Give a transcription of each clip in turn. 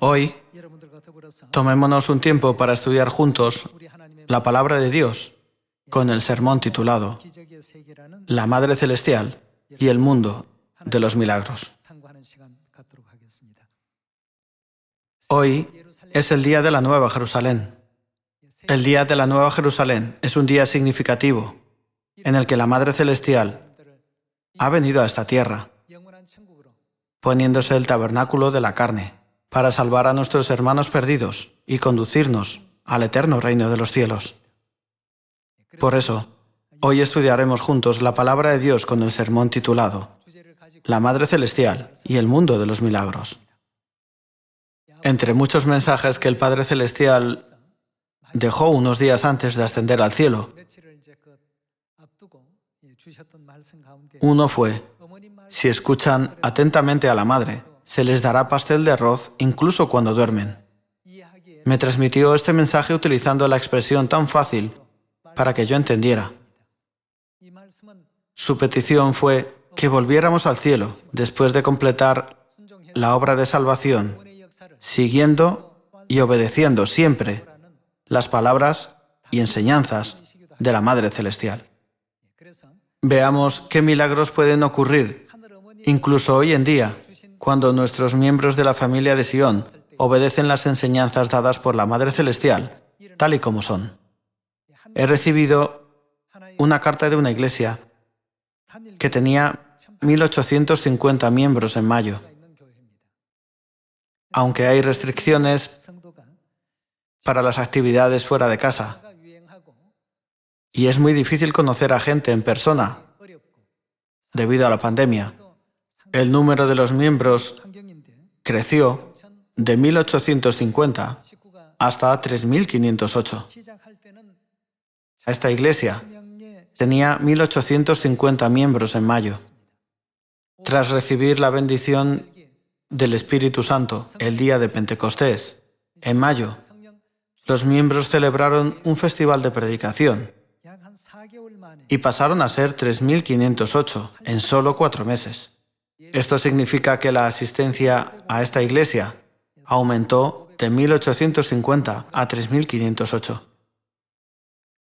Hoy, tomémonos un tiempo para estudiar juntos la palabra de Dios con el sermón titulado La Madre Celestial y el Mundo de los Milagros. Hoy es el día de la Nueva Jerusalén. El día de la Nueva Jerusalén es un día significativo en el que la Madre Celestial ha venido a esta tierra, poniéndose el tabernáculo de la carne, para salvar a nuestros hermanos perdidos y conducirnos al eterno reino de los cielos. Por eso, hoy estudiaremos juntos la palabra de Dios con el sermón titulado La Madre Celestial y el Mundo de los Milagros. Entre muchos mensajes que el Padre Celestial dejó unos días antes de ascender al cielo, uno fue: si escuchan atentamente a la Madre, se les dará pastel de arroz incluso cuando duermen. Me transmitió este mensaje utilizando la expresión tan fácil para que yo entendiera. Su petición fue que volviéramos al cielo después de completar la obra de salvación, siguiendo y obedeciendo siempre las palabras y enseñanzas de la Madre Celestial. Veamos qué milagros pueden ocurrir, incluso hoy en día, cuando nuestros miembros de la familia de Sion obedecen las enseñanzas dadas por la Madre Celestial, tal y como son. He recibido una carta de una iglesia que tenía 1850 miembros en mayo. Aunque hay restricciones para las actividades fuera de casa, y es muy difícil conocer a gente en persona debido a la pandemia, el número de los miembros creció de 1850 hasta 3508. Esta iglesia tenía 1850 miembros en mayo. Tras recibir la bendición del Espíritu Santo el día de Pentecostés, en mayo, los miembros celebraron un festival de predicación y pasaron a ser 3508 en solo 4 meses. Esto significa que la asistencia a esta iglesia aumentó de 1850 a 3508.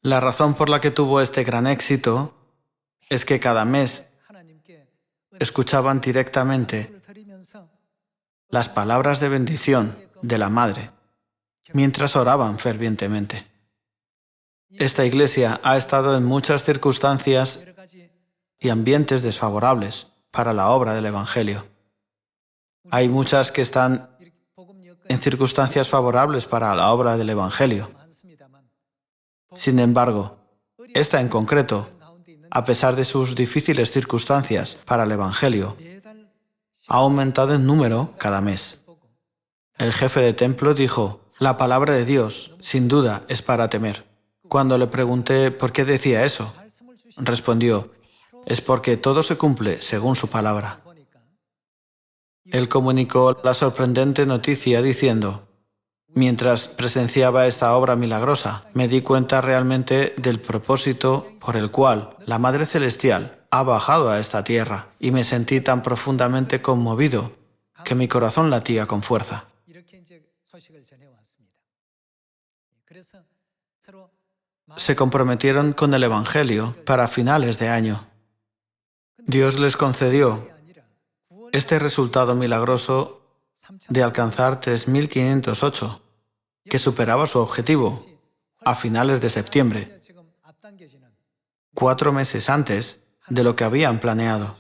La razón por la que tuvo este gran éxito es que cada mes escuchaban directamente las palabras de bendición de la Madre mientras oraban fervientemente. Esta iglesia ha estado en muchas circunstancias y ambientes desfavorables para la obra del Evangelio. Hay muchas que están en circunstancias favorables para la obra del Evangelio. Sin embargo, esta en concreto, a pesar de sus difíciles circunstancias para el Evangelio, ha aumentado en número cada mes. El jefe de templo dijo: la palabra de Dios, sin duda, es para temer. Cuando le pregunté por qué decía eso, respondió: es porque todo se cumple según su palabra. Él comunicó la sorprendente noticia diciendo: mientras presenciaba esta obra milagrosa, me di cuenta realmente del propósito por el cual la Madre Celestial ha bajado a esta tierra, y me sentí tan profundamente conmovido que mi corazón latía con fuerza. Se comprometieron con el Evangelio para finales de año. Dios les concedió este resultado milagroso de alcanzar 3508, que superaba su objetivo a finales de septiembre, 4 meses antes de lo que habían planeado.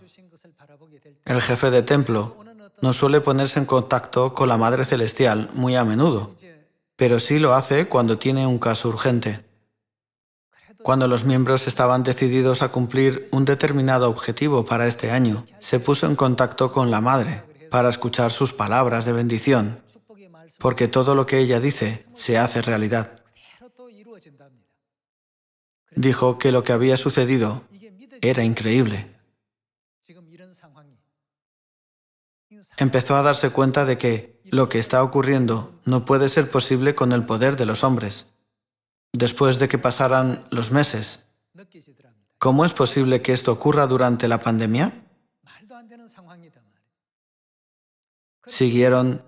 El jefe de templo no suele ponerse en contacto con la Madre Celestial muy a menudo, pero sí lo hace cuando tiene un caso urgente. Cuando los miembros estaban decididos a cumplir un determinado objetivo para este año, se puso en contacto con la Madre para escuchar sus palabras de bendición, porque todo lo que ella dice se hace realidad. Dijo que lo que había sucedido era increíble. Empezó a darse cuenta de que lo que está ocurriendo no puede ser posible con el poder de los hombres. Después de que pasaran los meses, ¿cómo es posible que esto ocurra durante la pandemia? Siguieron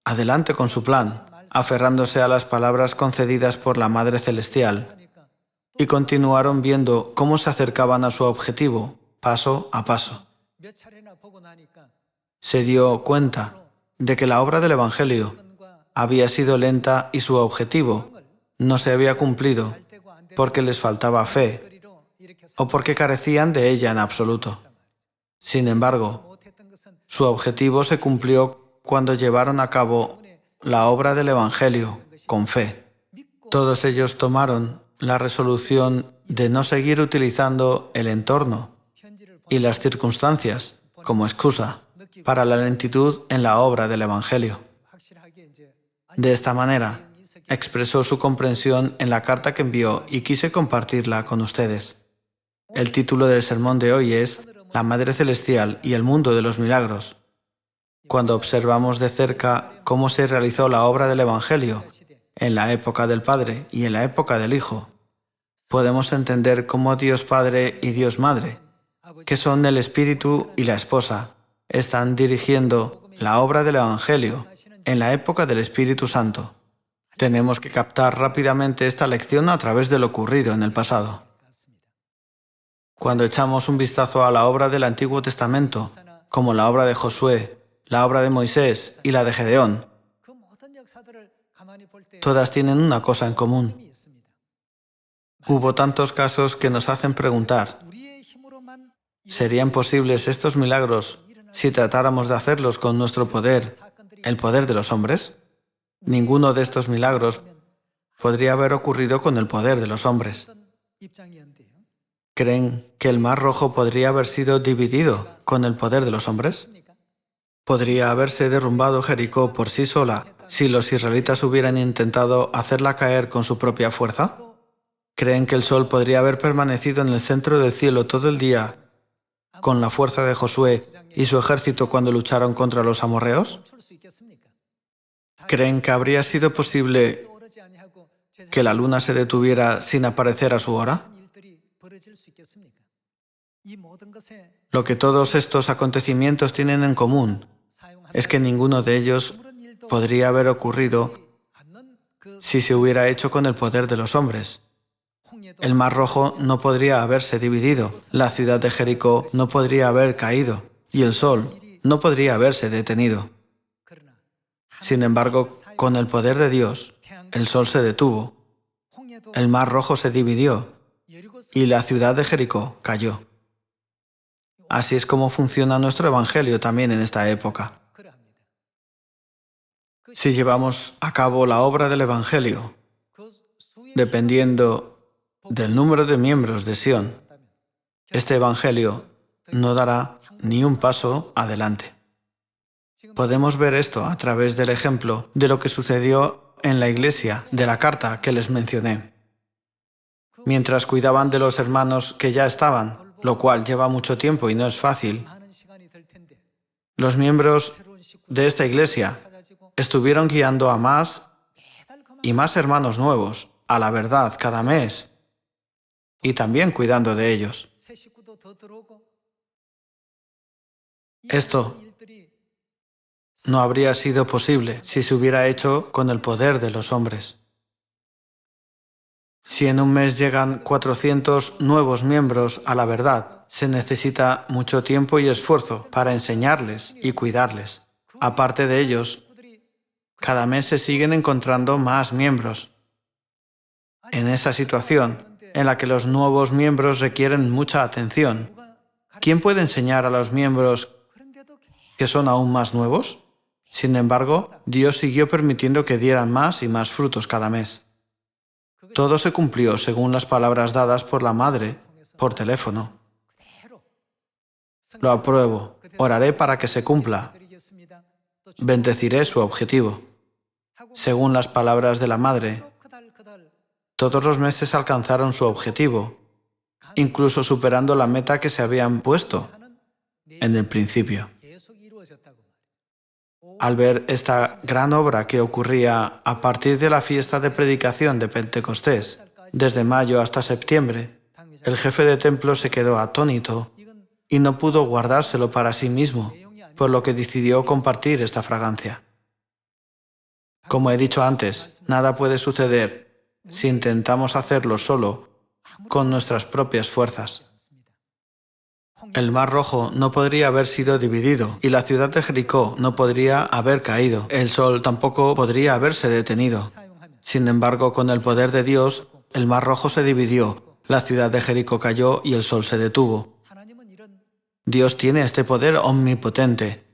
adelante con su plan, aferrándose a las palabras concedidas por la Madre Celestial, y continuaron viendo cómo se acercaban a su objetivo, paso a paso. Se dio cuenta de que la obra del Evangelio había sido lenta y su objetivo no se había cumplido porque les faltaba fe o porque carecían de ella en absoluto. Sin embargo, su objetivo se cumplió cuando llevaron a cabo la obra del Evangelio con fe. Todos ellos tomaron la resolución de no seguir utilizando el entorno y las circunstancias como excusa para la lentitud en la obra del Evangelio. De esta manera, expresó su comprensión en la carta que envió y quise compartirla con ustedes. El título del sermón de hoy es La Madre Celestial y el mundo de los milagros. Cuando observamos de cerca cómo se realizó la obra del Evangelio en la época del Padre y en la época del Hijo, podemos entender cómo Dios Padre y Dios Madre, que son el Espíritu y la Esposa, están dirigiendo la obra del Evangelio en la época del Espíritu Santo. Tenemos que captar rápidamente esta lección a través de lo ocurrido en el pasado. Cuando echamos un vistazo a la obra del Antiguo Testamento, como la obra de Josué, la obra de Moisés y la de Gedeón, todas tienen una cosa en común. Hubo tantos casos que nos hacen preguntar, ¿serían posibles estos milagros si tratáramos de hacerlos con nuestro poder, el poder de los hombres? Ninguno de estos milagros podría haber ocurrido con el poder de los hombres. ¿Creen que el Mar Rojo podría haber sido dividido con el poder de los hombres? ¿Podría haberse derrumbado Jericó por sí sola si los israelitas hubieran intentado hacerla caer con su propia fuerza? ¿Creen que el sol podría haber permanecido en el centro del cielo todo el día con la fuerza de Josué y su ejército cuando lucharon contra los amorreos? ¿Creen que habría sido posible que la luna se detuviera sin aparecer a su hora? Lo que todos estos acontecimientos tienen en común es que ninguno de ellos podría haber ocurrido si se hubiera hecho con el poder de los hombres. El Mar Rojo no podría haberse dividido, la ciudad de Jericó no podría haber caído y el sol no podría haberse detenido. Sin embargo, con el poder de Dios, el sol se detuvo, el Mar Rojo se dividió y la ciudad de Jericó cayó. Así es como funciona nuestro Evangelio también en esta época. Si llevamos a cabo la obra del Evangelio, dependiendo del número de miembros de Sion, este Evangelio no dará ni un paso adelante. Podemos ver esto a través del ejemplo de lo que sucedió en la iglesia de la carta que les mencioné. Mientras cuidaban de los hermanos que ya estaban, lo cual lleva mucho tiempo y no es fácil, los miembros de esta iglesia estuvieron guiando a más y más hermanos nuevos a la verdad cada mes y también cuidando de ellos. Esto no habría sido posible si se hubiera hecho con el poder de los hombres. Si en un mes llegan 400 nuevos miembros a la verdad, se necesita mucho tiempo y esfuerzo para enseñarles y cuidarles. Aparte de ellos, cada mes se siguen encontrando más miembros. En esa situación, en la que los nuevos miembros requieren mucha atención, ¿quién puede enseñar a los miembros que son aún más nuevos? Sin embargo, Dios siguió permitiendo que dieran más y más frutos cada mes. Todo se cumplió según las palabras dadas por la madre por teléfono. Lo apruebo, oraré para que se cumpla. Bendeciré su objetivo. Según las palabras de la madre, todos los meses alcanzaron su objetivo, incluso superando la meta que se habían puesto en el principio. Al ver esta gran obra que ocurría a partir de la fiesta de predicación de Pentecostés, desde mayo hasta septiembre, el jefe de templo se quedó atónito y no pudo guardárselo para sí mismo, por lo que decidió compartir esta fragancia. Como he dicho antes, nada puede suceder si intentamos hacerlo solo con nuestras propias fuerzas. El Mar Rojo no podría haber sido dividido y la ciudad de Jericó no podría haber caído. El sol tampoco podría haberse detenido. Sin embargo, con el poder de Dios, el Mar Rojo se dividió, la ciudad de Jericó cayó y el sol se detuvo. Dios tiene este poder omnipotente.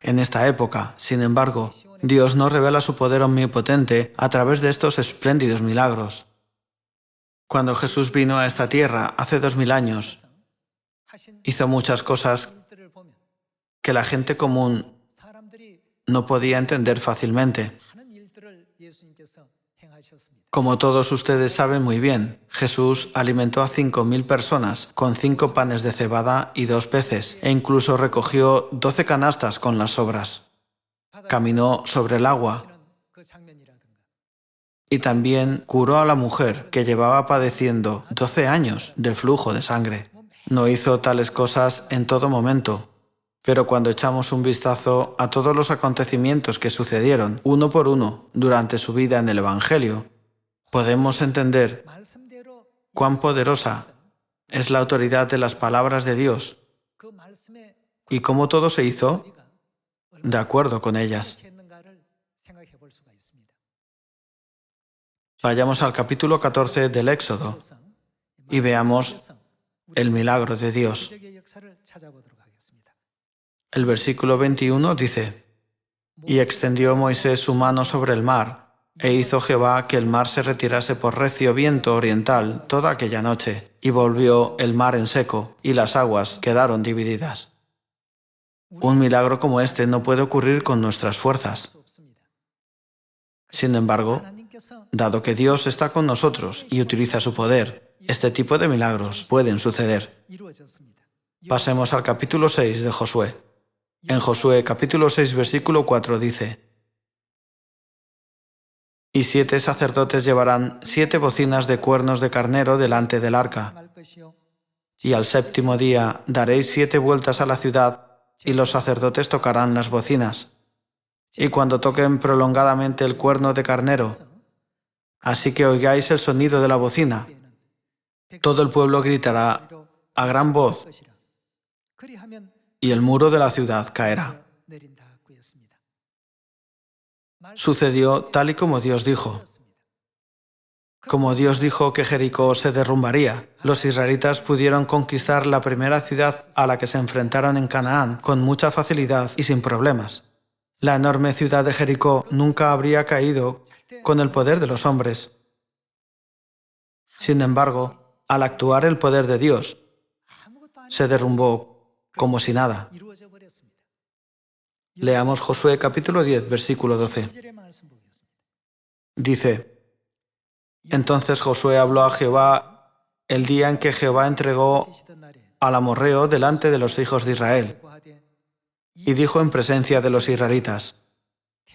En esta época, sin embargo, Dios no revela su poder omnipotente a través de estos espléndidos milagros. Cuando Jesús vino a esta tierra hace 2000 años, hizo muchas cosas que la gente común no podía entender fácilmente. Como todos ustedes saben muy bien, Jesús alimentó a 5000 personas con 5 panes de cebada y 2 peces, e incluso recogió 12 canastas con las sobras. Caminó sobre el agua y también curó a la mujer que llevaba padeciendo 12 años de flujo de sangre. No hizo tales cosas en todo momento, pero cuando echamos un vistazo a todos los acontecimientos que sucedieron uno por uno durante su vida en el Evangelio, podemos entender cuán poderosa es la autoridad de las palabras de Dios y cómo todo se hizo de acuerdo con ellas. Vayamos al capítulo 14 del Éxodo y veamos el milagro de Dios. El versículo 21 dice: «Y extendió Moisés su mano sobre el mar, e hizo Jehová que el mar se retirase por recio viento oriental toda aquella noche, y volvió el mar en seco, y las aguas quedaron divididas». Un milagro como este no puede ocurrir con nuestras fuerzas. Sin embargo, dado que Dios está con nosotros y utiliza su poder, este tipo de milagros pueden suceder. Pasemos al capítulo 6 de Josué. En Josué capítulo 6 versículo 4 dice: «Y 7 sacerdotes llevarán 7 bocinas de cuernos de carnero delante del arca. Y al 7º día daréis 7 vueltas a la ciudad, y los sacerdotes tocarán las bocinas. Y cuando toquen prolongadamente el cuerno de carnero, así que oigáis el sonido de la bocina, todo el pueblo gritará a gran voz, y el muro de la ciudad caerá». Sucedió tal y como Dios dijo. Como Dios dijo que Jericó se derrumbaría, los israelitas pudieron conquistar la primera ciudad a la que se enfrentaron en Canaán con mucha facilidad y sin problemas. La enorme ciudad de Jericó nunca habría caído con el poder de los hombres. Sin embargo, al actuar el poder de Dios, se derrumbó como si nada. Leamos Josué capítulo 10, versículo 12. Dice: «Entonces Josué habló a Jehová el día en que Jehová entregó al amorreo delante de los hijos de Israel, y dijo en presencia de los israelitas: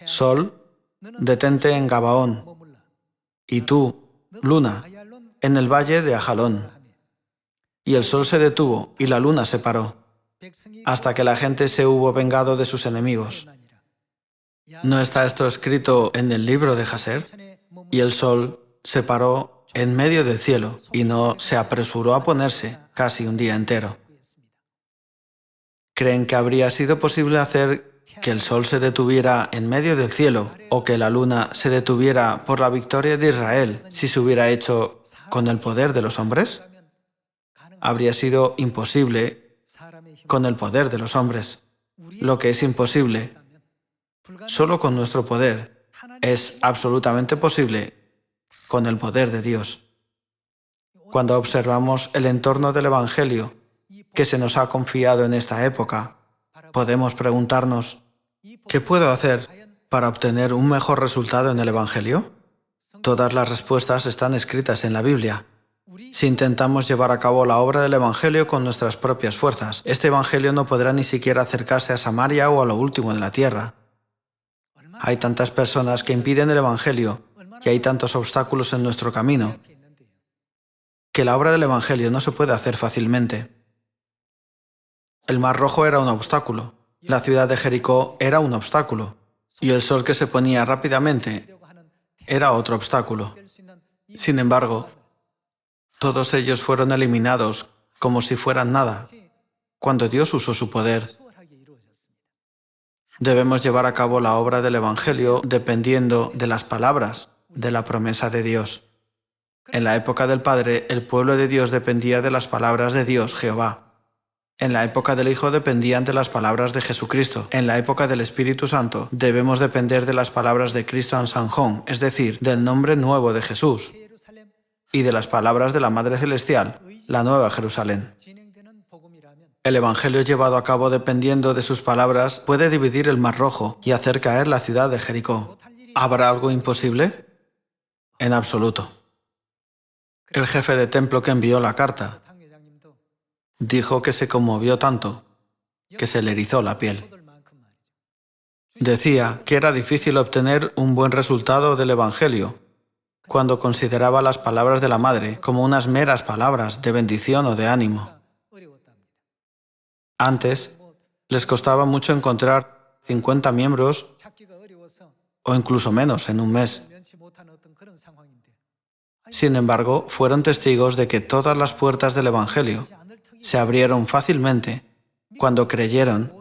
Sol, detente en Gabaón, y tú, luna, en el valle de Ajalón. Y el sol se detuvo y la luna se paró, hasta que la gente se hubo vengado de sus enemigos». ¿No está esto escrito en el libro de Jaser? Y el sol se paró en medio del cielo y no se apresuró a ponerse casi un día entero. ¿Creen que habría sido posible hacer que el sol se detuviera en medio del cielo o que la luna se detuviera por la victoria de Israel si se hubiera hecho con el poder de los hombres? Habría sido imposible con el poder de los hombres. Lo que es imposible, solo con nuestro poder, es absolutamente posible con el poder de Dios. Cuando observamos el entorno del Evangelio que se nos ha confiado en esta época, podemos preguntarnos: ¿qué puedo hacer para obtener un mejor resultado en el Evangelio? Todas las respuestas están escritas en la Biblia. Si intentamos llevar a cabo la obra del Evangelio con nuestras propias fuerzas, este Evangelio no podrá ni siquiera acercarse a Samaria o a lo último de la tierra. Hay tantas personas que impiden el Evangelio y hay tantos obstáculos en nuestro camino que la obra del Evangelio no se puede hacer fácilmente. El Mar Rojo era un obstáculo. La ciudad de Jericó era un obstáculo. y el sol que se ponía rápidamente era otro obstáculo. Sin embargo, todos ellos fueron eliminados como si fueran nada cuando Dios usó su poder. Debemos llevar a cabo la obra del Evangelio dependiendo de las palabras de la promesa de Dios. En la época del Padre, el pueblo de Dios dependía de las palabras de Dios, Jehová. En la época del Hijo dependían de las palabras de Jesucristo. En la época del Espíritu Santo debemos depender de las palabras de Cristo Ansanjón, es decir, del nombre nuevo de Jesús, y de las palabras de la Madre Celestial, la Nueva Jerusalén. El Evangelio llevado a cabo dependiendo de sus palabras puede dividir el Mar Rojo y hacer caer la ciudad de Jericó. ¿Habrá algo imposible? En absoluto. El jefe de templo que envió la carta dijo que se conmovió tanto que se le erizó la piel. Decía que era difícil obtener un buen resultado del Evangelio cuando consideraba las palabras de la Madre como unas meras palabras de bendición o de ánimo. Antes, les costaba mucho encontrar 50 miembros o incluso menos en un mes. Sin embargo, fueron testigos de que todas las puertas del Evangelio se abrieron fácilmente cuando creyeron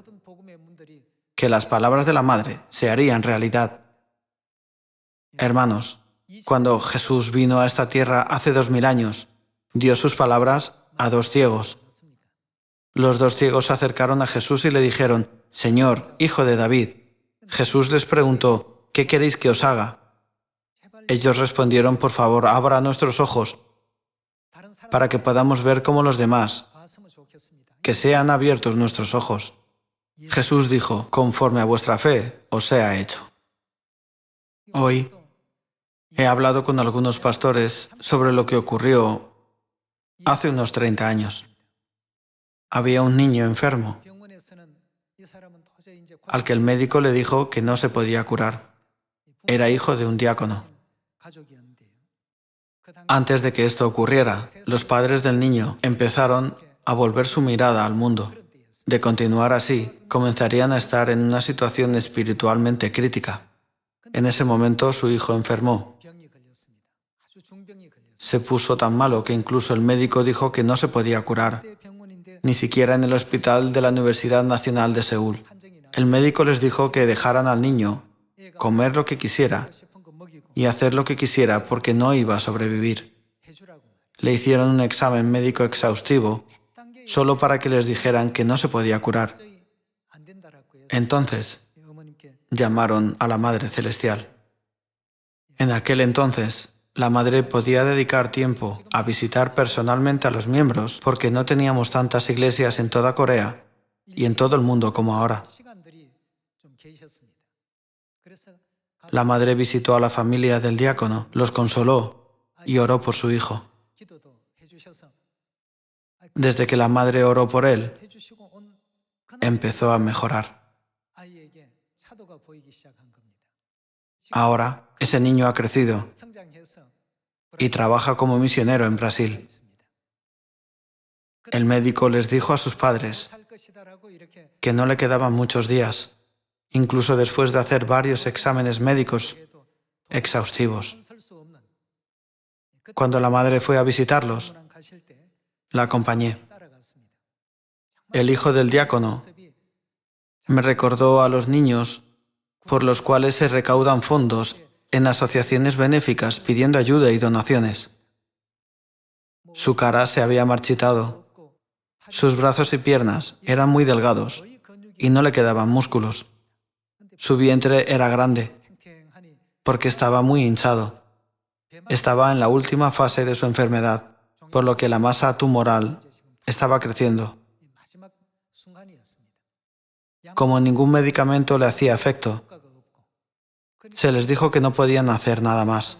que las palabras de la Madre se harían realidad. Hermanos, cuando Jesús vino a esta tierra hace 2000 años, dio sus palabras a 2 ciegos. Los 2 ciegos se acercaron a Jesús y le dijeron: «Señor, Hijo de David». Jesús les preguntó: «¿Qué queréis que os haga?». Ellos respondieron: «Por favor, abra nuestros ojos para que podamos ver como los demás, que sean abiertos nuestros ojos». Jesús dijo: «Conforme a vuestra fe os sea hecho». Hoy he hablado con algunos pastores sobre lo que ocurrió hace unos 30 años. Había un niño enfermo al que el médico le dijo que no se podía curar. Era hijo de un diácono. Antes de que esto ocurriera, los padres del niño empezaron a volver su mirada al mundo. De continuar así, comenzarían a estar en una situación espiritualmente crítica. En ese momento su hijo enfermó. Se puso tan malo que incluso el médico dijo que no se podía curar, ni siquiera en el hospital de la Universidad Nacional de Seúl. El médico les dijo que dejaran al niño comer lo que quisiera y hacer lo que quisiera porque no iba a sobrevivir. Le hicieron un examen médico exhaustivo solo para que les dijeran que no se podía curar. Entonces, llamaron a la Madre Celestial. En aquel entonces, la Madre podía dedicar tiempo a visitar personalmente a los miembros porque no teníamos tantas iglesias en toda Corea y en todo el mundo como ahora. La Madre visitó a la familia del diácono, los consoló y oró por su hijo. Desde que la Madre oró por él, empezó a mejorar. Ahora, ese niño ha crecido y trabaja como misionero en Brasil. El médico les dijo a sus padres que no le quedaban muchos días, incluso después de hacer varios exámenes médicos exhaustivos. Cuando la Madre fue a visitarlos, la acompañé. El hijo del diácono me recordó a los niños por los cuales se recaudan fondos en asociaciones benéficas pidiendo ayuda y donaciones. Su cara se había marchitado, sus brazos y piernas eran muy delgados y no le quedaban músculos. Su vientre era grande porque estaba muy hinchado. Estaba en la última fase de su enfermedad, por lo que la masa tumoral estaba creciendo. Como ningún medicamento le hacía efecto, se les dijo que no podían hacer nada más.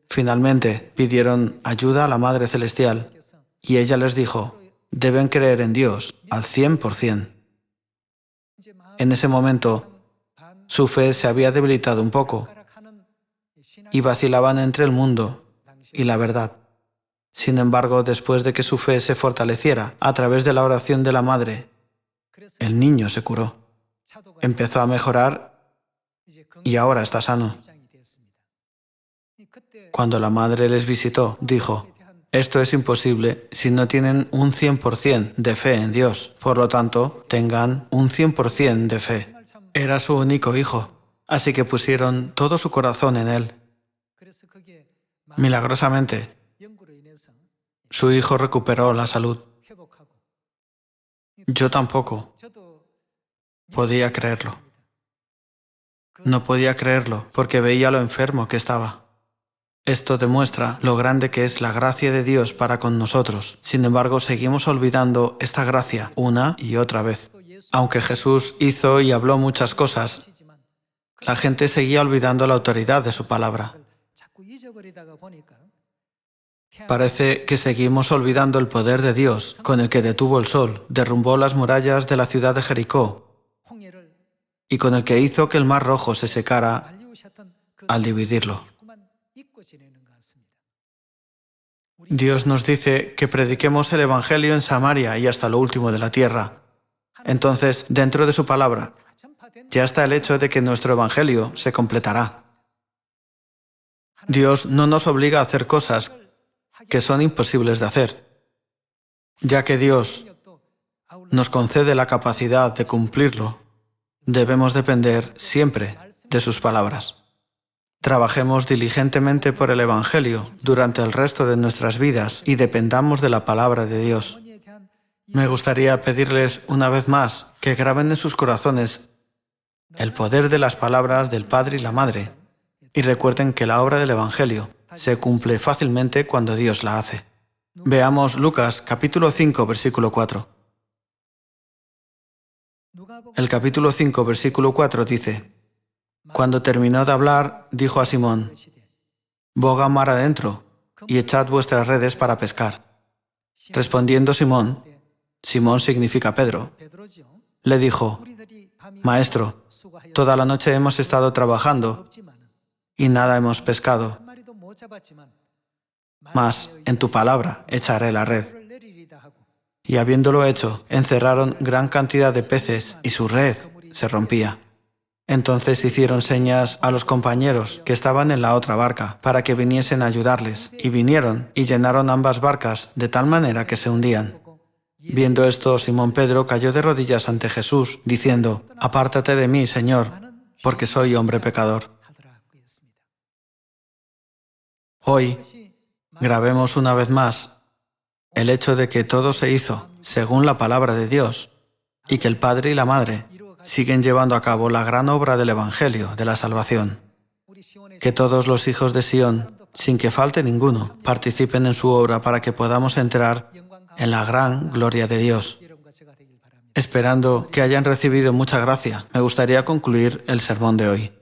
Finalmente pidieron ayuda a la Madre Celestial y ella les dijo: deben creer en Dios al 100%. En ese momento, su fe se había debilitado un poco y vacilaban entre el mundo y la verdad. Sin embargo, después de que su fe se fortaleciera a través de la oración de la Madre, el niño se curó. empezó a mejorar y ahora está sano. Cuando la madre les visitó, dijo: esto es imposible si no tienen un 100% de fe en Dios. Por lo tanto, tengan un 100% de fe. Era su único hijo, así que pusieron todo su corazón en él. Milagrosamente, su hijo recuperó la salud. Yo tampoco podía creerlo. No podía creerlo porque veía lo enfermo que estaba. Esto demuestra lo grande que es la gracia de Dios para con nosotros. Sin embargo, seguimos olvidando esta gracia una y otra vez. Aunque Jesús hizo y habló muchas cosas, la gente seguía olvidando la autoridad de su palabra. Parece que seguimos olvidando el poder de Dios con el que detuvo el sol, derrumbó las murallas de la ciudad de Jericó y con el que hizo que el mar rojo se secara al dividirlo. Dios nos dice que prediquemos el Evangelio en Samaria y hasta lo último de la tierra. Entonces, dentro de su palabra, ya está el hecho de que nuestro Evangelio se completará. Dios no nos obliga a hacer cosas que son imposibles de hacer, ya que Dios nos concede la capacidad de cumplirlo. Debemos depender siempre de sus palabras. Trabajemos diligentemente por el Evangelio durante el resto de nuestras vidas y dependamos de la palabra de Dios. Me gustaría pedirles una vez más que graben en sus corazones el poder de las palabras del Padre y la Madre y recuerden que la obra del Evangelio se cumple fácilmente cuando Dios la hace. Veamos Lucas capítulo 5, versículo 4. El capítulo 5, versículo 4 dice: cuando terminó de hablar, dijo a Simón: «Boga mar adentro y echad vuestras redes para pescar». Respondiendo Simón, Simón significa Pedro, le dijo: «Maestro, toda la noche hemos estado trabajando y nada hemos pescado. Mas en tu palabra echaré la red». Y habiéndolo hecho, encerraron gran cantidad de peces y su red se rompía. Entonces hicieron señas a los compañeros que estaban en la otra barca para que viniesen a ayudarles, y vinieron y llenaron ambas barcas de tal manera que se hundían. Viendo esto, Simón Pedro cayó de rodillas ante Jesús, diciendo: «Apártate de mí, Señor, porque soy hombre pecador». Hoy, grabemos una vez más el hecho de que todo se hizo según la palabra de Dios y que el Padre y la Madre siguen llevando a cabo la gran obra del Evangelio de la salvación. Que todos los hijos de Sión, sin que falte ninguno, participen en su obra para que podamos entrar en la gran gloria de Dios. Esperando que hayan recibido mucha gracia, me gustaría concluir el sermón de hoy.